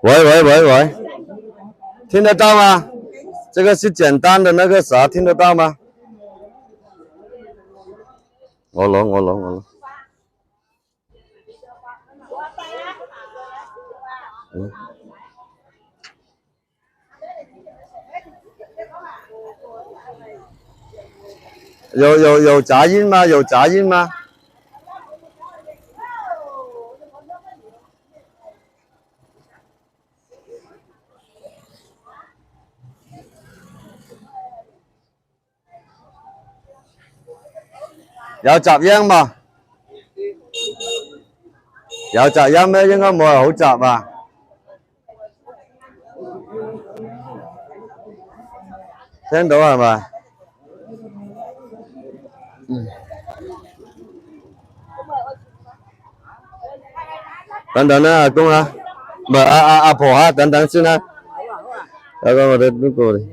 喂，听得到吗？这个是简单的那个啥，听得到吗？我攞。有杂音吗？有杂音吗？有雜音嘛？有雜音咩？應該冇人好雜啊。聽到係咪？等等啦，阿公啊，唔係阿婆啊，等等先啦。有個我哋都過嚟。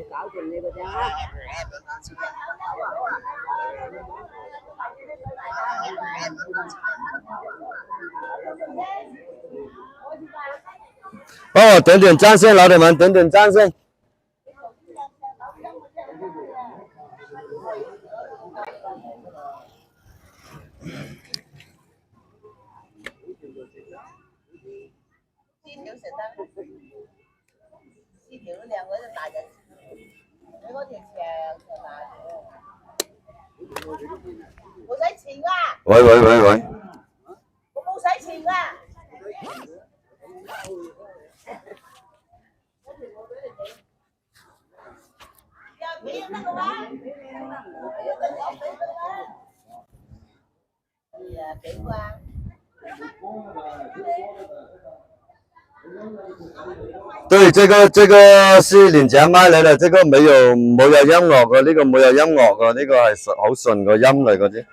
幫我等點戰線，老鐵們，等點戰線。喂，我冇使錢㗎。對，這個是連隻麥嚟嘅，這個冇有音樂嘅，呢個冇有音樂嘅，呢個係好順個音嚟嘅啫。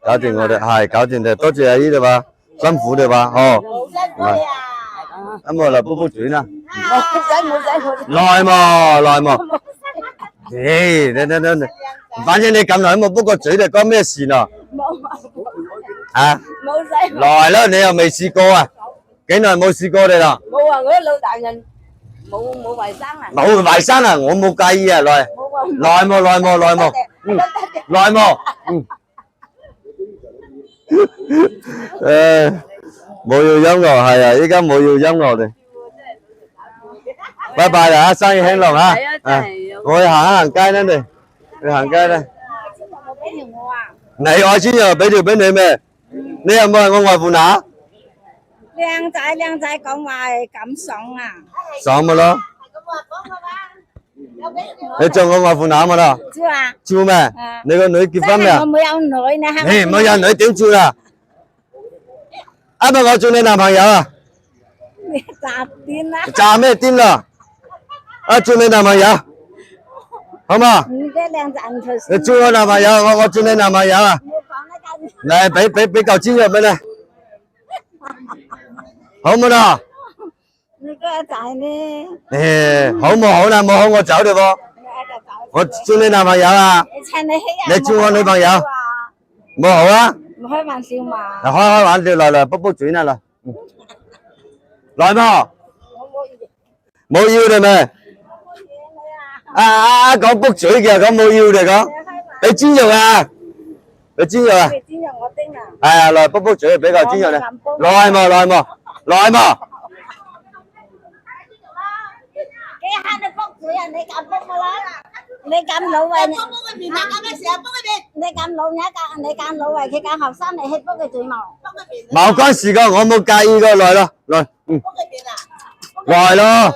搞掂我哋係搞掂嘅，多謝阿姨哋吧，辛苦哋吧，哦。冇辛苦你啊。咁我嚟煲煲水啦。冇使。耐喎。你，反正你咁耐都冇煲過水，你講咩事咯？啊？冇使。耐啦，你又未試過啊？幾耐冇試過你啦？冇啊，我啲老大人冇衛生啊。冇衛生啊，我冇介意啊，耐冇。耐冇。冇要音樂係啊，依家冇要音樂哋。拜拜啦，生意興隆啊！我去行街啦，去行街啦。你愛先又俾條俾你咩？你有冇係我外父乸？靚仔講話係咁爽啊！爽咪咯！你做我外父乸咪咯？做啊！做咩？你個女結婚未啊？我冇有女，你冇有女點做啊？啊咪我做你男朋友啊？你詐癲啦！詐咩癲啦？啊做你男朋友，好嘛？你做我男朋友，我做你男朋友啊！嚟俾嚿錢入俾你。好冇啦？你個仔呢？好冇好啦，冇好我走嘞喎。我做你男朋友啊？你做我女朋友？冇好啊？唔開玩笑嘛？開玩笑，來煲煲水啦，來嘛？冇要你咩？講煲水嘅，講冇要嚟講。俾煎肉啊？俾煎肉啊？煎肉我叮啊。係啊，來煲煲水，俾嚿煎肉你。來嘛？幾慳你煲水啊？你敢煲我啦？你咁老為，你咁老你咁老為，佢咁後生，你去煲佢水冇？冇關事噶，我冇介意噶，來咯，來，來咯。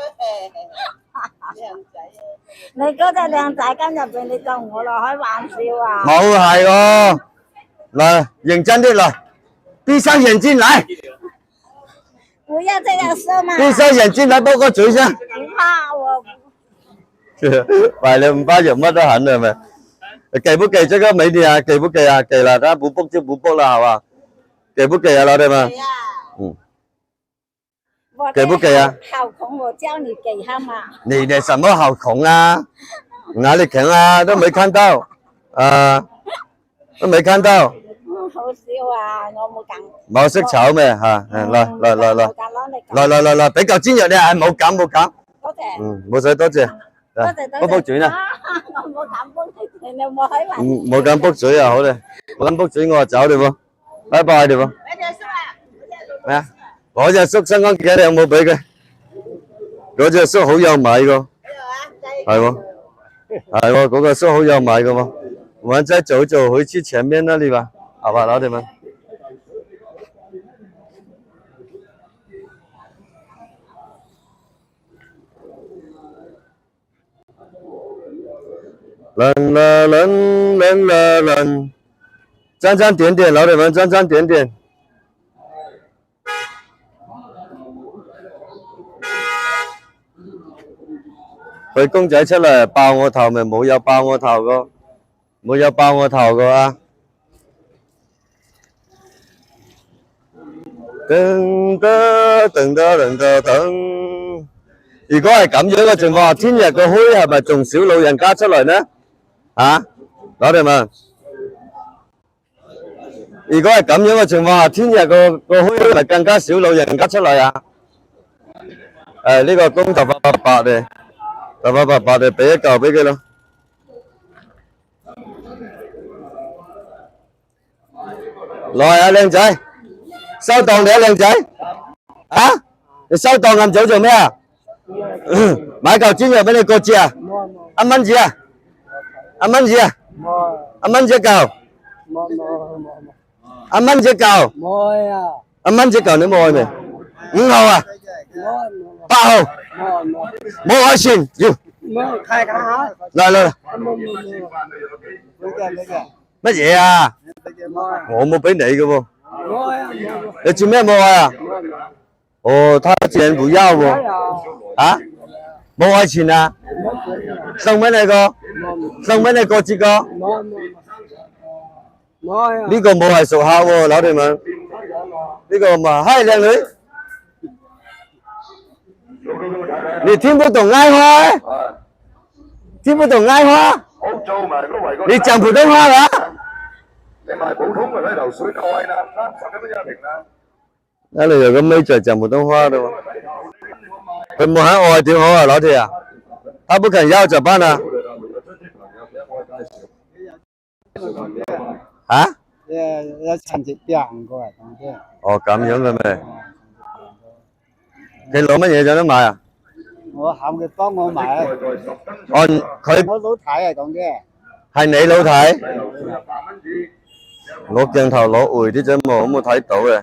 你嗰隻靚仔跟入邊，你當我落開玩笑啊？冇係喎，來認真啲來，閉上眼睛來。不要這樣說嘛！閉上眼睛來煲個水先。不怕我。喂，你唔怕有乜都狠係咪？記不記這個美女啊？記不記啊？記了，他不報就不報了，好吧？記不記啊，老弟們？記不記啊？好孔我教你記下嘛。你的什麼好孔啊？哪裡孔啊？都沒看到，都沒看到。好笑啊！我冇揀。冇識炒咩嚇？來，比較煎藥你係冇減。多謝。冇使多謝。多謝。卜嘴啦。我冇揀卜嘴，你冇喺埋。冇揀卜嘴啊，好咧。冇揀卜嘴我就走你喎，拜拜你喎。咩啊？嗰隻粟新安幾你有冇俾佢？嗰隻粟好有米㗎。係喎，嗰個粟好有米㗎喎。我們再走走回去前面那裡吧，好吧，老鐵們。人，沾點點，老鐵們沾點點。佢公仔出嚟爆我頭咪冇有爆我頭個，冇有爆我頭個啊！噔。如果係咁樣嘅情況下，聽日個墟係咪仲少老人家出嚟呢？啊，老弟們，如果係咁樣嘅情況下，聽日個墟係咪更加少老人家出嚟啊？呢個公頭髮白嘅，頭髮白嘅，俾一嚿俾佢咯。來啊，靚仔，收檔你啊，靚仔，啊，你收檔咁早做咩啊？買嚿煎藥俾你過節啊？1蚊紙啊？1蚊紙啊？1蚊紙一嚿？1蚊紙一嚿？1蚊紙一嚿你冇愛未？5號啊？8號？冇愛錢要？嚟，乜嘢啊？我冇俾你嘅喎。你做咩冇愛啊？哦，他竟然不要喎。啊？冇愛錢啊？送俾你過節個？呢個冇係熟客喎，老弟們。呢個嘛，嗨靚女，你聽不懂愛花？聽不懂愛花？你講普通話啦？你賣普通嘅喺流水蓋啦，30蚊一瓶啦。那你有個妹仔講普通話的喎，佢冇肯愛點好啊，老鐵啊，他不肯要怎麼辦啊？啊？有殘疾病過嚟咁啫。哦，咁樣嘅咩？你攞乜嘢有得買啊？我喊佢幫我買。哦，佢我老睇係咁啫。係你老睇？攞鏡頭攞回啲啫嘛，我冇睇到嘅。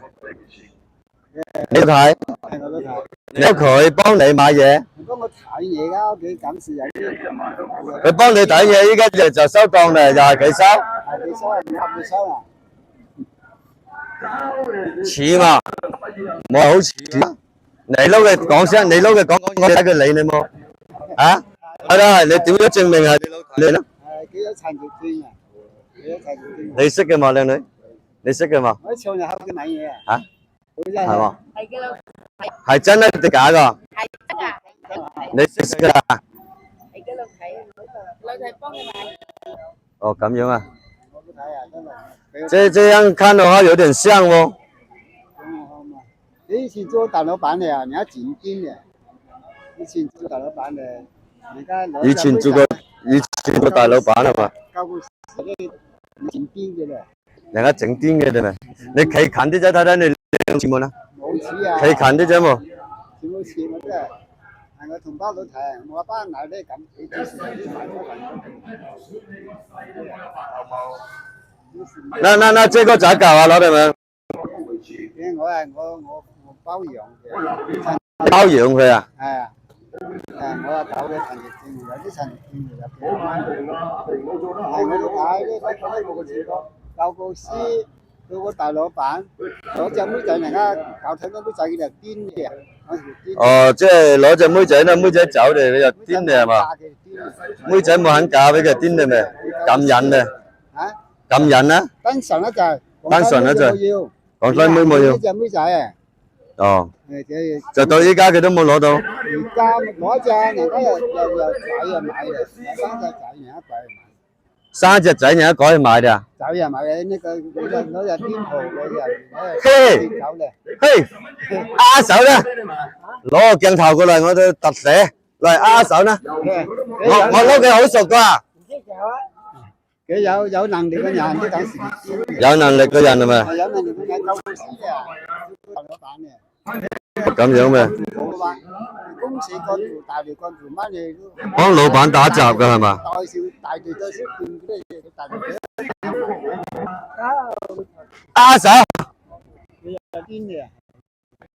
你睇？係我都睇。你佢幫你買嘢？佢幫我睇嘢㗎，屋企緊事有啲。佢幫你睇嘢，依家就收檔嚟，又係佢收？係佢收啊，唔合佢收啊。似嘛？冇好似。你撈嘅講聲，你撈嘅講，我睇佢理你冇？啊？係啦，你點樣證明係你老睇你咧？佢有殘疾證啊，佢有殘疾證。你識嘅嘛，靚女？你識嘅嘛？我上日喺屋企買嘢啊。嚇？係嘛？係嘅老睇。係真啊定假㗎？係真㗎。你識㗎？係嘅老睇幫你買。哦，咁樣啊？我都睇啊，真係。這樣看的話有點像哦。你以前做大老闆的呀，你要緊盯的。以前做大老闆的，人家以前做過大老闆係嘛？交過緊盯嘅咧。人家整癲嘅啫咪？你企近啲仔睇睇你似冇啦？冇似啊。企近啲仔冇？似冇似我真係，係我同胞佬睇，我班奶咧咁，你之前啲買咗那這個咋搞啊，老弟們？我包養嘅。包養佢啊？係啊。我話搞嘅殘疾證，有啲殘疾證入邊。係我哋睇呢個情況，教個師，做個大老闆，攞隻妹仔，人家教睇個妹仔佢就癲嘅。哦，即係攞隻妹仔啦，妹仔走嚟你就癲你係嘛？妹仔冇肯嫁俾佢癲你咪？咁癮啊？嚇？咁癮啊？單純一就係。單純一就係。講真妹冇要。呢隻妹仔啊。哦，誒，即係就到依家佢都冇攞到。而家攞隻，人家又仔又買嘅，三隻仔人一改去買嘅，三隻仔人一改去買的啊。仔又買嘅，呢個攞隻邊號嘅人，嘿，走咧，嘿，握手咧，攞個鏡頭過嚟，我哋特寫嚟握手啦。我撈佢好熟噶，佢有能力嘅人都等時間，有能力嘅人係咪？有能力嘅人夠公司嘅，大老闆嘅。咁樣咩？公司幹部、大陸幹部乜嘢都幫老闆打雜㗎係嘛？大小大隊都識掂嗰啲大隊。握手。邊嘅？